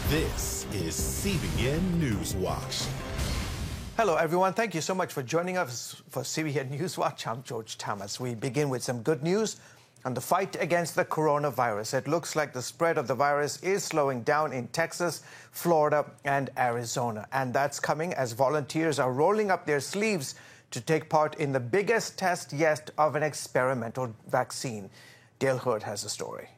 This is CBN NewsWatch. Hello, everyone. Thank you so much for joining us for CBN NewsWatch. I'm George Thomas. We begin with some good news on the fight against the coronavirus. It looks like the spread of the virus is slowing down in Texas, Florida, and Arizona. And that's coming as volunteers are rolling up their sleeves to take part in the biggest test yet of an experimental vaccine. Dale Hood has the story.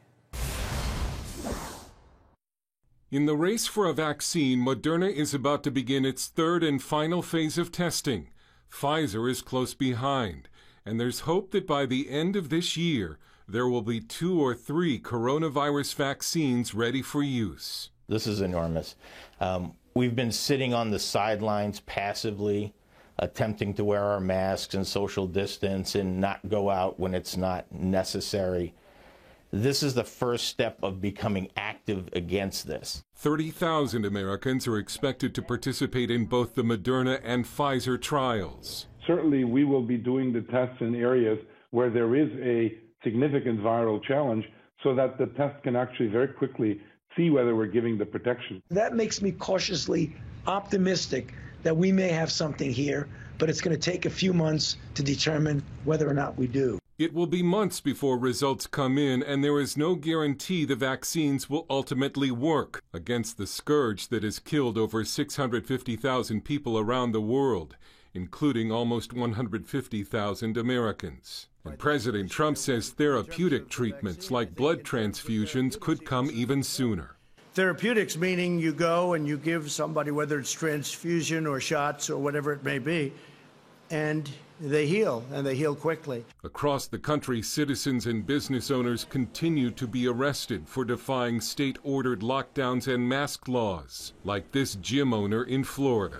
In the race for a vaccine, Moderna is about to begin its third and final phase of testing. Pfizer is close behind, and there's hope that by the end of this year, there will be 2 or 3 coronavirus vaccines ready for use. This is enormous. We've been sitting on the sidelines passively, attempting to wear our masks and social distance and not go out when it's not necessary. This is the first step of becoming active against this. 30,000 Americans are expected to participate in both the Moderna and Pfizer trials. Certainly, we will be doing the tests in areas where there is a significant viral challenge so that the test can actually very quickly see whether we're giving the protection. That makes me cautiously optimistic that we may have something here, but it's going to take a few months to determine whether or not we do. It will be months before results come in, and there is no guarantee the vaccines will ultimately work against the scourge that has killed over 650,000 people around the world, including almost 150,000 Americans. And President Trump says therapeutic treatments like blood transfusions could come even sooner. Therapeutics meaning you go and you give somebody, whether it's transfusion or shots or whatever it may be, and they heal, and they heal quickly. Across the country, citizens and business owners continue to be arrested for defying state-ordered lockdowns and mask laws, like this gym owner in Florida.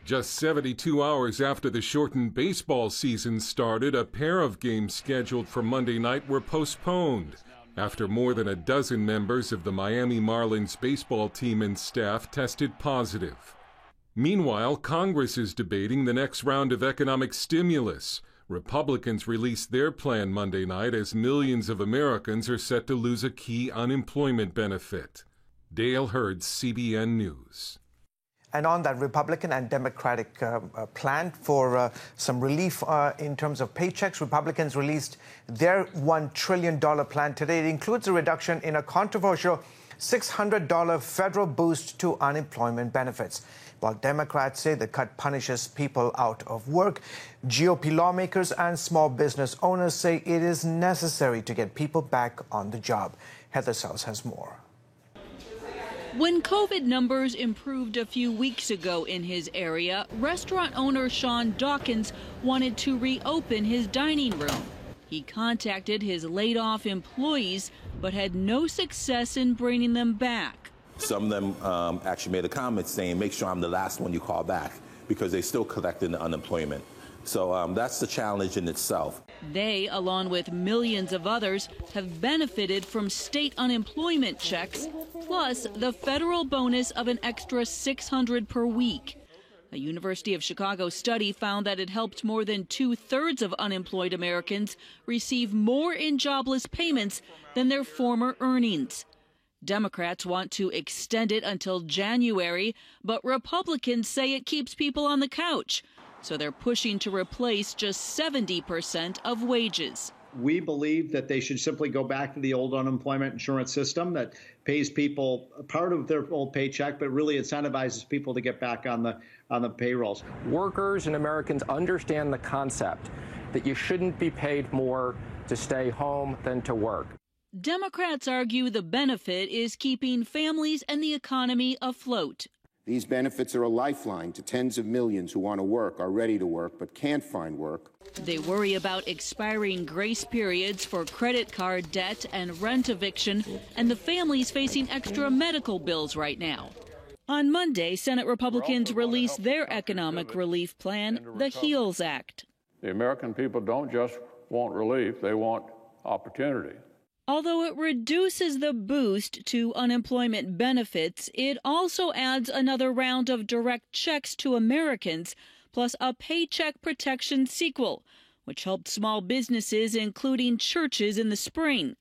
Just 72 hours after the shortened baseball season started, a pair of games scheduled for Monday night were postponed after more than a dozen members of the Miami Marlins baseball team and staff tested positive. Meanwhile, Congress is debating the next round of economic stimulus. Republicans released their plan Monday night as millions of Americans are set to lose a key unemployment benefit. Dale Hurd, CBN News. And on that Republican and Democratic plan for some relief in terms of paychecks, Republicans released their $1 trillion plan today. It includes a reduction in a controversial $600 federal boost to unemployment benefits. While Democrats say the cut punishes people out of work, GOP lawmakers and small business owners say it is necessary to get people back on the job. Heather Sells has more. When COVID numbers improved a few weeks ago in his area, restaurant owner Sean Dawkins wanted to reopen his dining room. He contacted his laid-off employees, but had no success in bringing them back. Some of them actually made a comment saying, make sure I'm the last one you call back, because they still collecting the unemployment. So that's the challenge in itself. They, along with millions of others, have benefited from state unemployment checks, plus the federal bonus of an extra $600 per week. A University of Chicago study found that it helped more than 2/3 of unemployed Americans receive more in jobless payments than their former earnings. Democrats want to extend it until January, but Republicans say it keeps people on the couch. So they're pushing to replace just 70% of wages. We believe that they should simply go back to the old unemployment insurance system that pays people a part of their old paycheck, but really incentivizes people to get back on the payrolls. Workers and Americans understand the concept that you shouldn't be paid more to stay home than to work. Democrats argue the benefit is keeping families and the economy afloat. These benefits are a lifeline to tens of millions who want to work, are ready to work, but can't find work. They worry about expiring grace periods for credit card debt and rent eviction, and the families facing extra medical bills right now. On Monday, Senate Republicans released their economic relief plan, the HEALS Act. The American people don't just want relief, they want opportunity. Although it reduces the boost to unemployment benefits, it also adds another round of direct checks to Americans, plus a Paycheck Protection sequel, which helped small businesses, including churches, in the spring.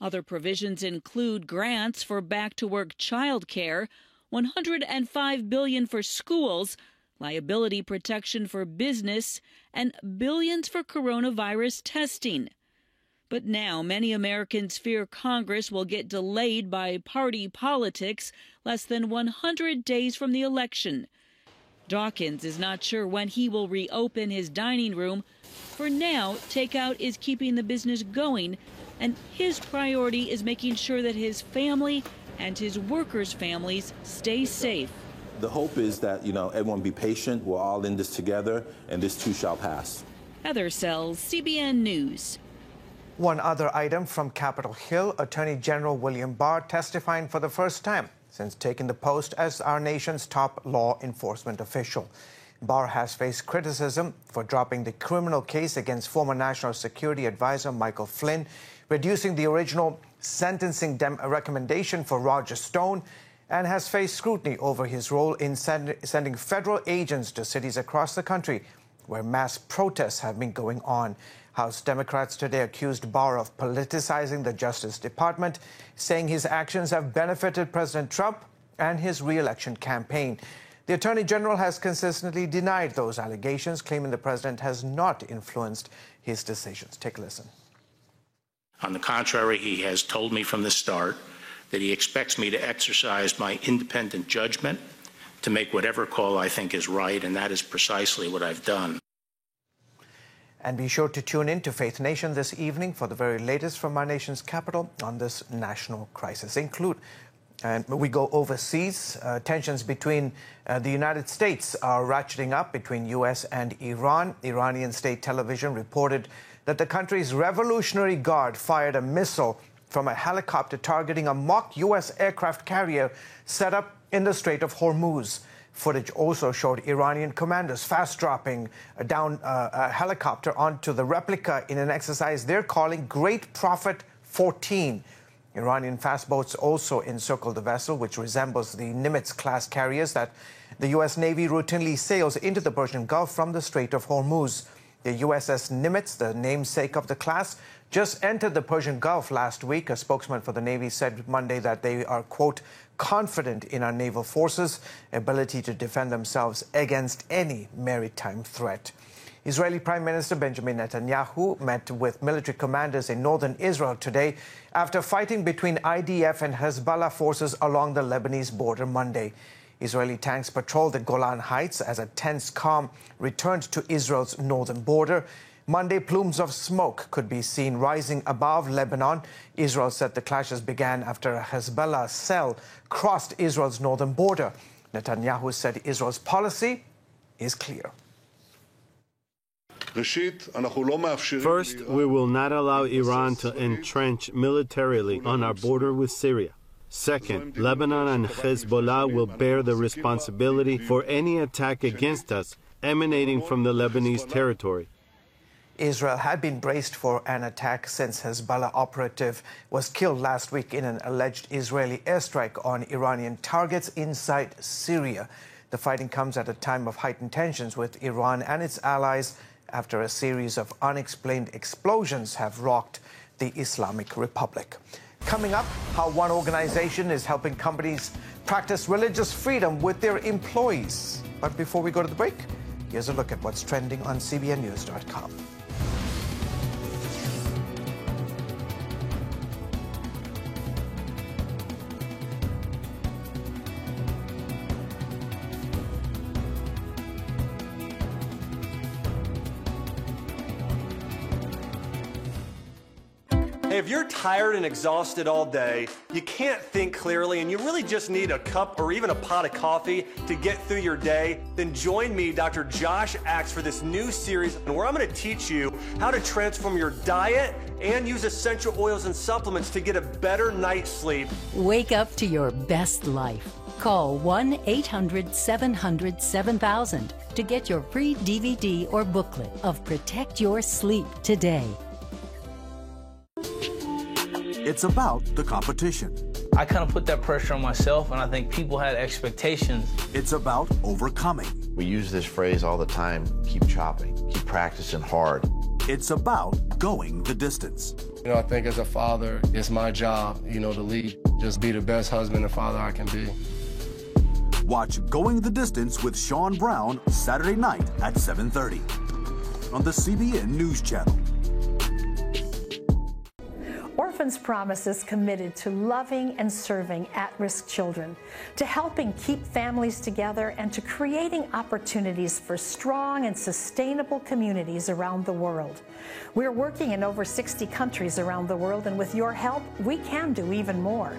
Other provisions include grants for back-to-work child care, $105 billion for schools, liability protection for business, and billions for coronavirus testing. But now many Americans fear Congress will get delayed by party politics less than 100 days from the election. Dawkins is not sure when he will reopen his dining room. For now, takeout is keeping the business going, and his priority is making sure that his family and his workers' families stay safe. The hope is that, everyone be patient. We're all in this together, and this too shall pass. Heather Sells, CBN News. One other item from Capitol Hill, Attorney General William Barr testifying for the first time since taking the post as our nation's top law enforcement official. Barr has faced criticism for dropping the criminal case against former National Security Advisor Michael Flynn, reducing the original sentencing recommendation for Roger Stone, and has faced scrutiny over his role in sending federal agents to cities across the country where mass protests have been going on. House Democrats today accused Barr of politicizing the Justice Department, saying his actions have benefited President Trump and his re-election campaign. The Attorney General has consistently denied those allegations, claiming the president has not influenced his decisions. Take a listen. On the contrary, he has told me from the start that he expects me to exercise my independent judgment to make whatever call I think is right, and that is precisely what I've done. And be sure to tune in to Faith Nation this evening for the very latest from our nation's capital on this national crisis. And we go overseas. Tensions between the United States are ratcheting up between U.S. and Iran. Iranian state television reported that the country's Revolutionary Guard fired a missile from a helicopter targeting a mock U.S. aircraft carrier set up in the Strait of Hormuz. Footage also showed Iranian commanders fast-dropping down a helicopter onto the replica in an exercise they're calling Great Prophet 14. Iranian fast boats also encircled the vessel, which resembles the Nimitz-class carriers that the U.S. Navy routinely sails into the Persian Gulf from the Strait of Hormuz. The USS Nimitz, the namesake of the class, just entered the Persian Gulf last week. A spokesman for the Navy said Monday that they are, quote, confident in our naval forces' ability to defend themselves against any maritime threat. Israeli Prime Minister Benjamin Netanyahu met with military commanders in northern Israel today after fighting between IDF and Hezbollah forces along the Lebanese border Monday. Israeli tanks patrolled the Golan Heights as a tense calm returned to Israel's northern border. Monday, plumes of smoke could be seen rising above Lebanon. Israel said the clashes began after a Hezbollah cell crossed Israel's northern border. Netanyahu said Israel's policy is clear. First, we will not allow Iran to entrench militarily on our border with Syria. Second, Lebanon and Hezbollah will bear the responsibility for any attack against us emanating from the Lebanese territory. Israel had been braced for an attack since Hezbollah operative was killed last week in an alleged Israeli airstrike on Iranian targets inside Syria. The fighting comes at a time of heightened tensions with Iran and its allies after a series of unexplained explosions have rocked the Islamic Republic. Coming up, how one organization is helping companies practice religious freedom with their employees. But before we go to the break, here's a look at what's trending on CBNNews.com. If you're tired and exhausted all day, you can't think clearly, and you really just need a cup or even a pot of coffee to get through your day, then join me, Dr. Josh Axe, for this new series where I'm going to teach you how to transform your diet and use essential oils and supplements to get a better night's sleep. Wake up to your best life. Call 1-800-700-7000 to get your free DVD or booklet of Protect Your Sleep today. It's about the competition. I kind of put that pressure on myself, and I think people had expectations. It's about overcoming. We use this phrase all the time, keep chopping, keep practicing hard. It's about going the distance. You know, I think as a father, it's my job, you know, to lead. Just be the best husband and father I can be. Watch Going the Distance with Sean Brown Saturday night at 7:30 on the CBN News Channel. Orphans Promise is committed to loving and serving at-risk children, to helping keep families together, and to creating opportunities for strong and sustainable communities around the world. We're working in over 60 countries around the world, and with your help, we can do even more.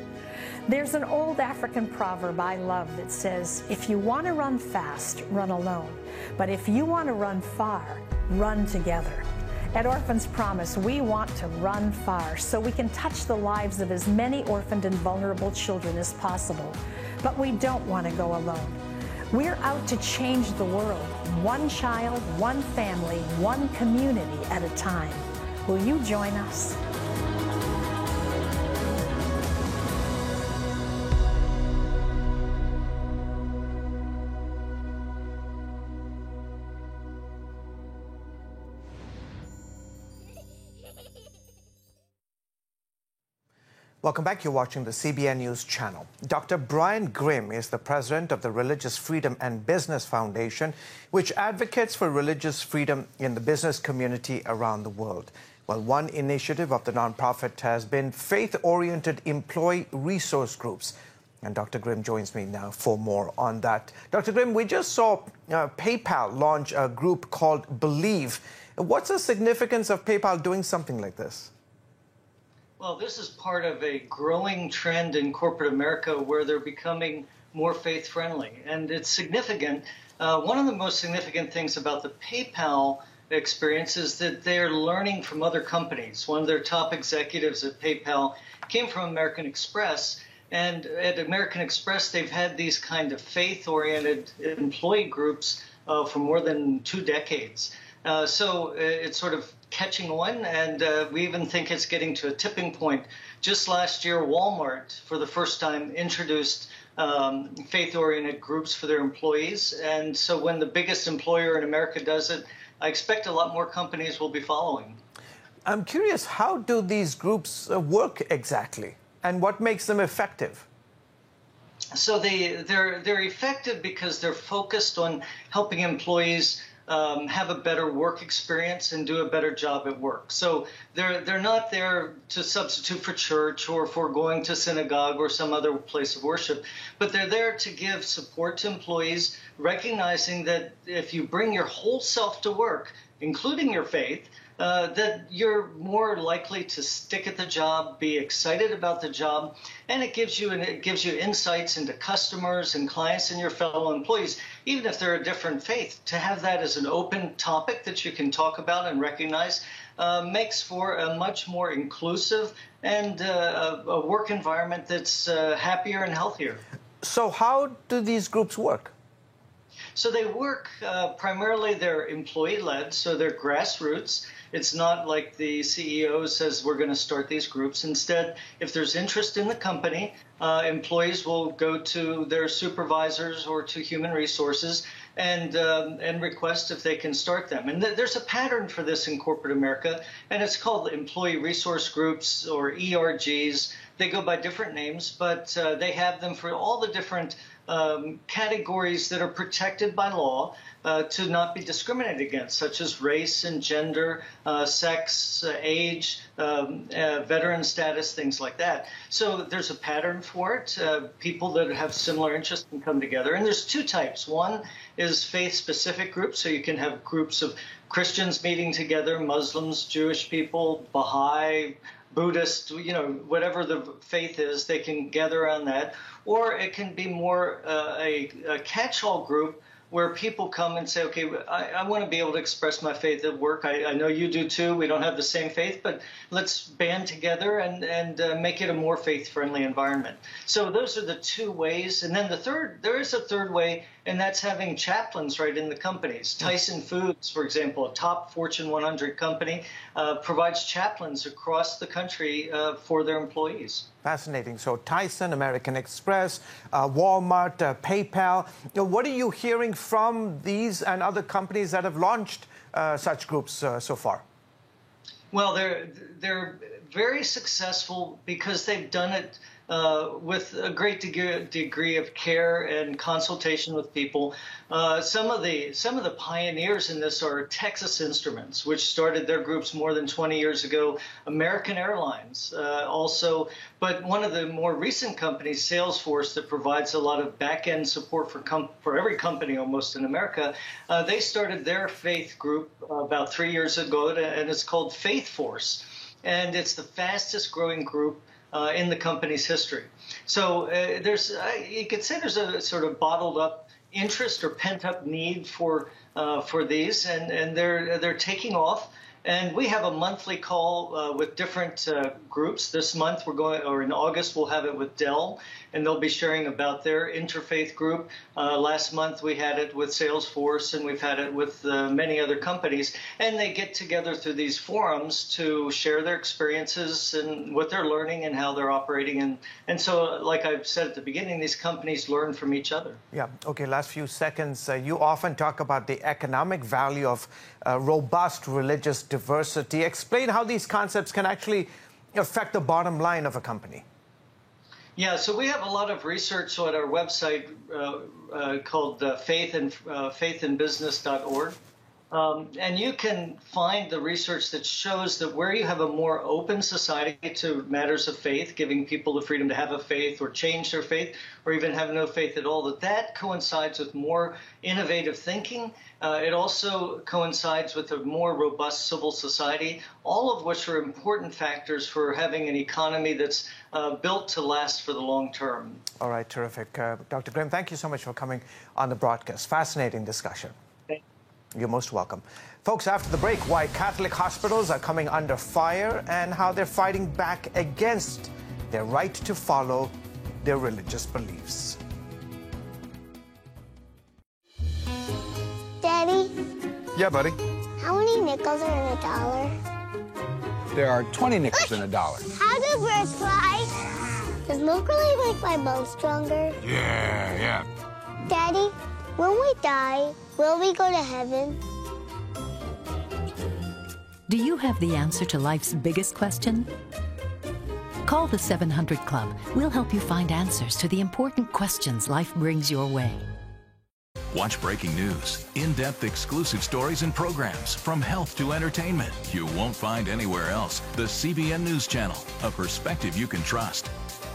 There's an old African proverb I love that says, if you want to run fast, run alone. But if you want to run far, run together. At Orphans Promise, we want to run far so we can touch the lives of as many orphaned and vulnerable children as possible. But we don't want to go alone. We're out to change the world, one child, one family, one community at a time. Will you join us? Welcome back. You're watching the CBN News Channel. Dr. Brian Grimm is the president of the Religious Freedom and Business Foundation, which advocates for religious freedom in the business community around the world. Well, one initiative of the nonprofit has been faith-oriented employee resource groups. And Dr. Grimm joins me now for more on that. Dr. Grimm, we just saw PayPal launch a group called Believe. What's the significance of PayPal doing something like this? Well, this is part of a growing trend in corporate America where they're becoming more faith-friendly, and it's significant. One of the most significant things about the PayPal experience is that they're learning from other companies. One of their top executives at PayPal came from American Express, and at American Express, they've had these kind of faith-oriented employee groups for more than 2 decades. So it's sort of catching on, and we even think it's getting to a tipping point. Just last year, Walmart, for the first time, introduced faith-oriented groups for their employees. And so when the biggest employer in America does it, I expect a lot more companies will be following. I'm curious, how do these groups work exactly, and what makes them effective? So they're effective because they're focused on helping employees have a better work experience and do a better job at work. So they're not there to substitute for church or for going to synagogue or some other place of worship, but they're there to give support to employees, recognizing that if you bring your whole self to work, including your faith, that you're more likely to stick at the job, be excited about the job, and it gives you insights into customers and clients and your fellow employees, even if they're a different faith. To have that as an open topic that you can talk about and recognize makes for a much more inclusive and a work environment that's happier and healthier. So how do these groups work? So they work primarily, they're employee-led, so they're grassroots. It's not like the CEO says we're going to start these groups. Instead, if there's interest in the company, employees will go to their supervisors or to human resources and request if they can start them. And there's a pattern for this in corporate America, and it's called employee resource groups or ERGs. They go by different names, but they have them for all the different categories that are protected by law to not be discriminated against, such as race and gender, sex, age, veteran status, things like that. So there's a pattern for it. People that have similar interests can come together. And there's 2 types. One is faith-specific groups, so you can have groups of Christians meeting together, Muslims, Jewish people, Baha'i, Buddhist, whatever the faith is, they can gather around that. Or it can be more a catch-all group where people come and say, okay, I want to be able to express my faith at work. I know you do too. We don't have the same faith, but let's band together and make it a more faith-friendly environment. So those are the 2 ways. And then there is a third way, and that's having chaplains right in the companies. Tyson Foods, for example, a top Fortune 100 company, provides chaplains across the country for their employees. Fascinating. So Tyson, American Express, Walmart, PayPal. What are you hearing from these and other companies that have launched such groups so far? Well, they're very successful because they've done it with a great degree of care and consultation with people. Some of the pioneers in this are Texas Instruments, which started their groups more than 20 years ago. American Airlines also, but one of the more recent companies, Salesforce, that provides a lot of back-end support for every company almost in America. They started their faith group about 3 years ago, and it's called Faith Force, and it's the fastest growing group in the company's history. So you could say there's a sort of bottled up interest or pent up need for these, and they're taking off. And we have a monthly call with different groups. This month or in August, we'll have it with Dell, and they'll be sharing about their interfaith group. Last month, we had it with Salesforce, and we've had it with many other companies. And they get together through these forums to share their experiences and what they're learning and how they're operating. And so, like I've said at the beginning, these companies learn from each other. Yeah. Okay, last few seconds. You often talk about the economic value of robust religious diversity. Explain how these concepts can actually affect the bottom line of a company. Yeah, so we have a lot of research on our website called faithandbusiness.org. And you can find the research that shows that where you have a more open society to matters of faith, giving people the freedom to have a faith or change their faith or even have no faith at all, that coincides with more innovative thinking. It also coincides with a more robust civil society, all of which are important factors for having an economy that's built to last for the long term. All right, terrific. Dr. Grimm, thank you so much for coming on the broadcast. Fascinating discussion. You're most welcome. Folks, after the break, why Catholic hospitals are coming under fire and how they're fighting back against their right to follow their religious beliefs. Daddy? Yeah, buddy? How many nickels are in a dollar? There are 20 nickels in a dollar. How do birds fly? Does milk really make my bones stronger? Yeah. Daddy, when we die, will we go to heaven? Do you have the answer to life's biggest question? Call the 700 Club. We'll help you find answers to the important questions life brings your way. Watch breaking news, in-depth exclusive stories and programs from health to entertainment you won't find anywhere else. The CBN News Channel, a perspective you can trust.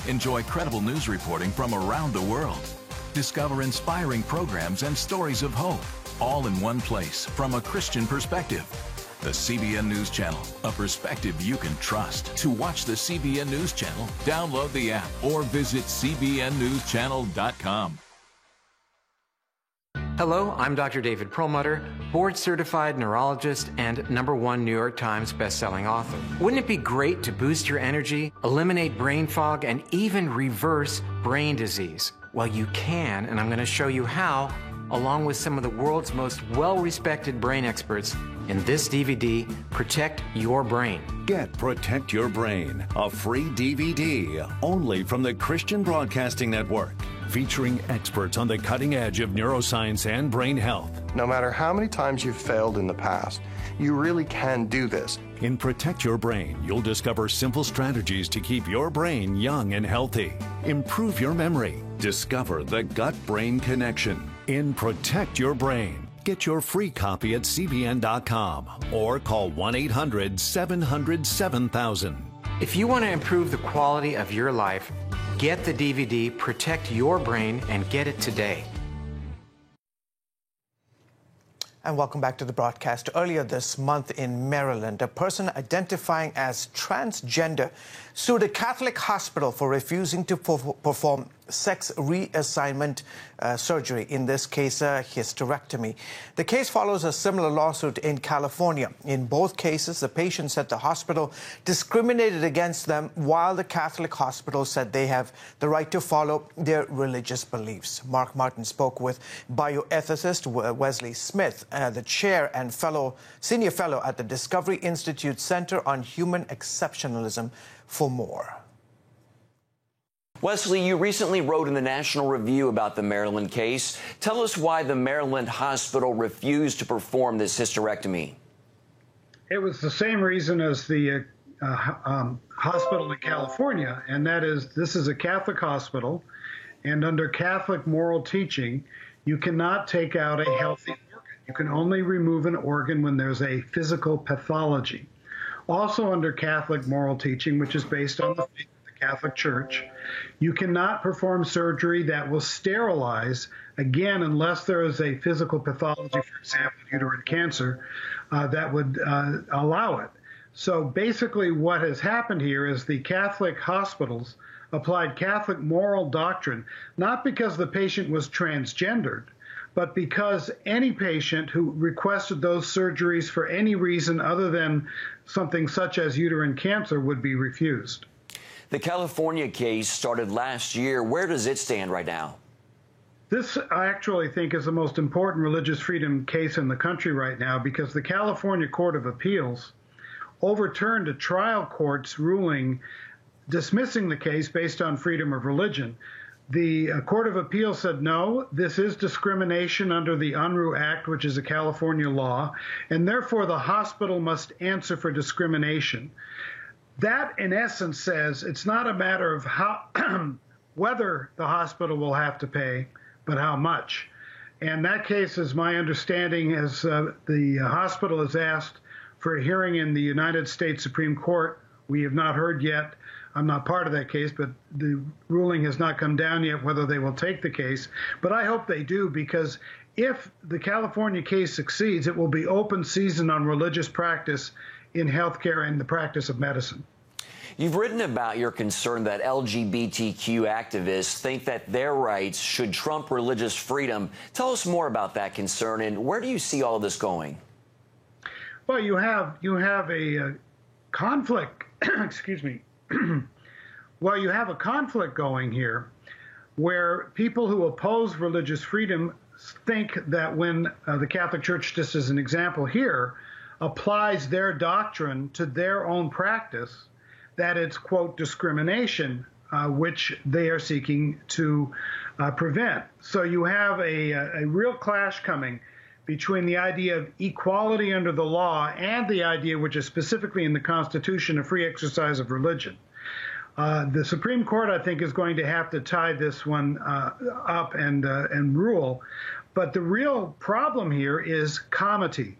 Enjoy credible news reporting from around the world. Discover inspiring programs and stories of hope, all in one place from a Christian perspective. The CBN News Channel, a perspective you can trust. To watch the CBN News Channel, download the app or visit cbnnewschannel.com. Hello, I'm Dr. David Perlmutter, board-certified neurologist and #1 New York Times best-selling author. Wouldn't it be great to boost your energy, eliminate brain fog, and even reverse brain disease? Well, you can, and I'm going to show you how, along with some of the world's most well-respected brain experts, in this DVD, Protect Your Brain. Get Protect Your Brain, a free DVD, only from the Christian Broadcasting Network, featuring experts on the cutting edge of neuroscience and brain health. No matter how many times you've failed in the past, you really can do this. In Protect Your Brain, you'll discover simple strategies to keep your brain young and healthy. Improve your memory. Discover the gut-brain connection. In Protect Your Brain. Get your free copy at cbn.com or call 1-800-700-7000. If you want to improve the quality of your life, get the DVD Protect Your Brain and get it today. And welcome back to the broadcast. Earlier this month in Maryland, a person identifying as transgender sued a Catholic hospital for refusing to perform sex reassignment surgery, in this case, a hysterectomy. The case follows a similar lawsuit in California. In both cases, the patient said the hospital discriminated against them, while the Catholic hospital said they have the right to follow their religious beliefs. Mark Martin spoke with bioethicist Wesley Smith, the chair and senior fellow at the Discovery Institute Center on Human Exceptionalism, for more. Wesley, you recently wrote in the National Review about the Maryland case. Tell us why the Maryland hospital refused to perform this hysterectomy. It was the same reason as the hospital in California, and that is this is a Catholic hospital, and under Catholic moral teaching, you cannot take out a healthy organ. You can only remove an organ when there's a physical pathology. Also under Catholic moral teaching, which is based on the faith of the Catholic Church, you cannot perform surgery that will sterilize, again, unless there is a physical pathology, for example, uterine cancer, that would allow it. So basically what has happened here is the Catholic hospitals applied Catholic moral doctrine, not because the patient was transgendered, but because any patient who requested those surgeries for any reason other than something such as uterine cancer would be refused. The California case started last year. Where does it stand right now? This, I actually think, is the most important religious freedom case in the country right now, because the California Court of Appeals overturned a trial court's ruling dismissing the case based on freedom of religion. The Court of Appeals said, no, this is discrimination under the Unruh Act, which is a California law, and therefore the hospital must answer for discrimination. That, in essence, says it's not a matter of how whether the hospital will have to pay, but how much. And that case, is my understanding, as the hospital has asked for a hearing in the United States Supreme Court. We have not heard yet. I'm not part of that case, but the ruling has not come down yet whether they will take the case. But I hope they do, because if the California case succeeds, it will be open season on religious practice in healthcare and the practice of medicine. You've written about your concern that LGBTQ activists think that their rights should trump religious freedom. Tell us more about that concern, and where do you see all this going? Well, you have a conflict, excuse me. Well, you have a conflict going here where people who oppose religious freedom think that when the Catholic Church, just as an example here, applies their doctrine to their own practice, that it's, quote, discrimination, which they are seeking to prevent. So you have a real clash coming between the idea of equality under the law and the idea, which is specifically in the Constitution, of free exercise of religion. The Supreme Court, I think, is going to have to tie this one up and rule. But the real problem here is comity.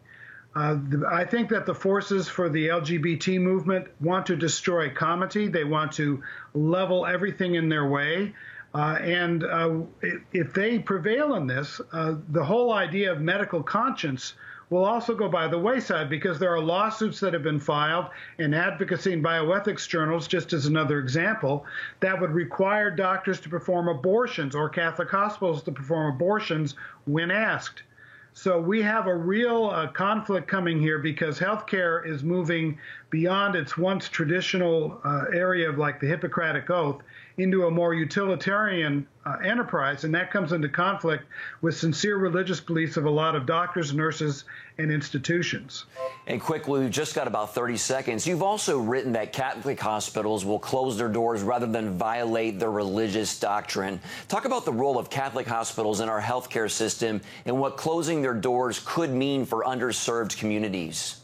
I think that the forces for the LGBT movement want to destroy comity. They want to level everything in their way. If they prevail in this, the whole idea of medical conscience will also go by the wayside, because there are lawsuits that have been filed in advocacy and bioethics journals, just as another example, that would require doctors to perform abortions or Catholic hospitals to perform abortions when asked. So we have a real conflict coming here, because healthcare is moving beyond its once traditional area of like the Hippocratic Oath into a more utilitarian enterprise, and that comes into conflict with sincere religious beliefs of a lot of doctors, nurses, and institutions. And quickly, we've just got about 30 seconds. You've also written that Catholic hospitals will close their doors rather than violate their religious doctrine. Talk about the role of Catholic hospitals in our healthcare system and what closing their doors could mean for underserved communities.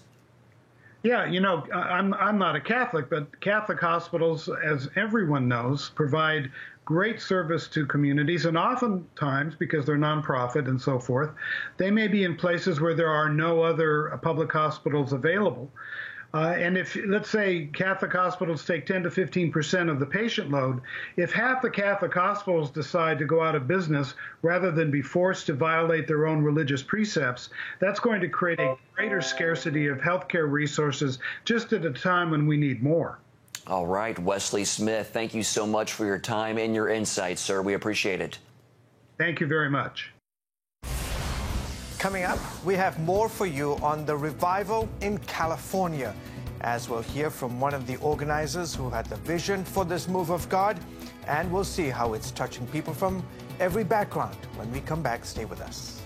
Yeah, you know, I'm not a Catholic, but Catholic hospitals, as everyone knows, provide great service to communities, and oftentimes, because they're nonprofit and so forth, they may be in places where there are no other public hospitals available. And if, let's say, Catholic hospitals take 10 to 15% of the patient load, if half the Catholic hospitals decide to go out of business rather than be forced to violate their own religious precepts, that's going to create a greater scarcity of healthcare resources just at a time when we need more. All right, Wesley Smith, thank you so much for your time and your insights, sir. We appreciate it. Thank you very much. Coming up, we have more for you on the revival in California, as we'll hear from one of the organizers who had the vision for this move of God, and we'll see how it's touching people from every background. When we come back, stay with us.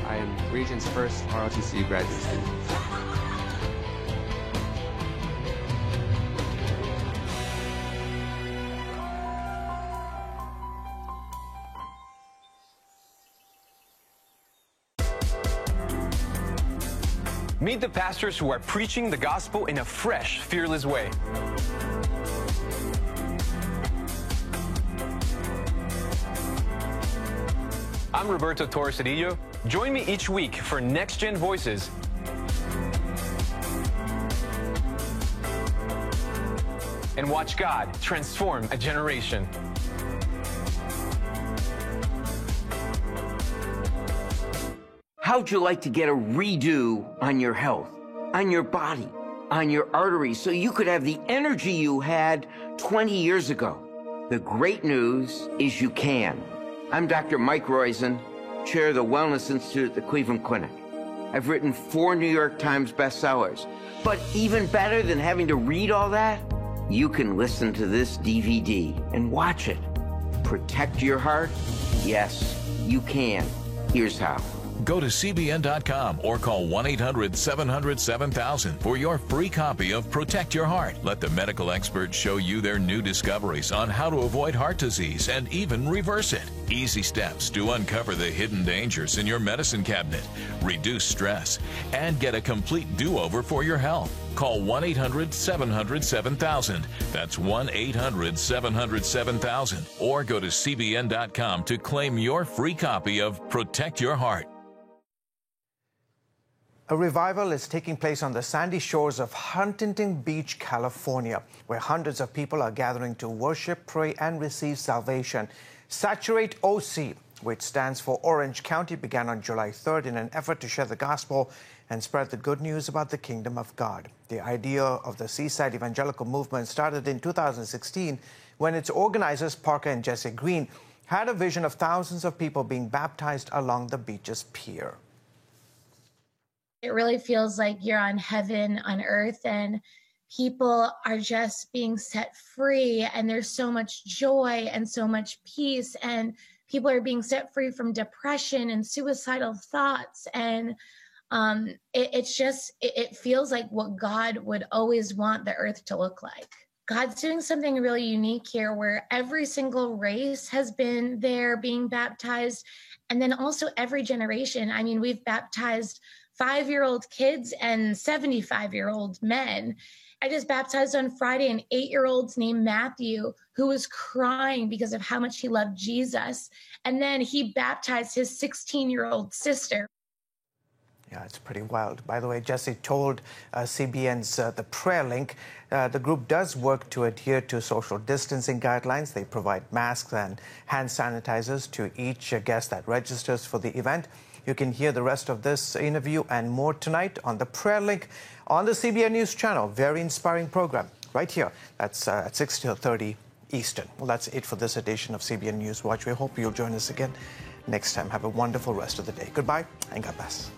I am region's first ROTC graduate student. Meet the pastors who are preaching the gospel in a fresh, fearless way. I'm Roberto Torresadillo. Join me each week for Next Gen Voices. And watch God transform a generation. How'd you like to get a redo on your health, on your body, on your arteries, so you could have the energy you had 20 years ago? The great news is you can. I'm Dr. Mike Roizen, chair of the Wellness Institute at the Cleveland Clinic. I've written 4 New York Times bestsellers. But even better than having to read all that, you can listen to this DVD and watch it. Protect your heart? Yes, you can. Here's how. Go to CBN.com or call 1-800-700-7000 for your free copy of Protect Your Heart. Let the medical experts show you their new discoveries on how to avoid heart disease and even reverse it. Easy steps to uncover the hidden dangers in your medicine cabinet, reduce stress, and get a complete do-over for your health. Call 1-800-700-7000. That's 1-800-700-7000. Or go to CBN.com to claim your free copy of Protect Your Heart. A revival is taking place on the sandy shores of Huntington Beach, California, where hundreds of people are gathering to worship, pray, and receive salvation. Saturate OC, which stands for Orange County, began on July 3rd in an effort to share the gospel and spread the good news about the kingdom of God. The idea of the Seaside Evangelical movement started in 2016 when its organizers, Parker and Jesse Green, had a vision of thousands of people being baptized along the beach's pier. It really feels like you're on heaven on earth, and people are just being set free, and there's so much joy and so much peace, and people are being set free from depression and suicidal thoughts. And it feels like what God would always want the earth to look like. God's doing something really unique here where every single race has been there being baptized, and then also every generation. I mean, we've baptized 5-year-old kids and 75-year-old men. I just baptized on Friday an 8-year-old named Matthew who was crying because of how much he loved Jesus. And then he baptized his 16-year-old sister. Yeah, it's pretty wild. By the way, Jesse told CBN's The Prayer Link, the group does work to adhere to social distancing guidelines. They provide masks and hand sanitizers to each guest that registers for the event. You can hear the rest of this interview and more tonight on The Prayer Link on the CBN News Channel. Very inspiring program right here. That's at 6:30 Eastern. Well, that's it for this edition of CBN News Watch. We hope you'll join us again next time. Have a wonderful rest of the day. Goodbye and God bless.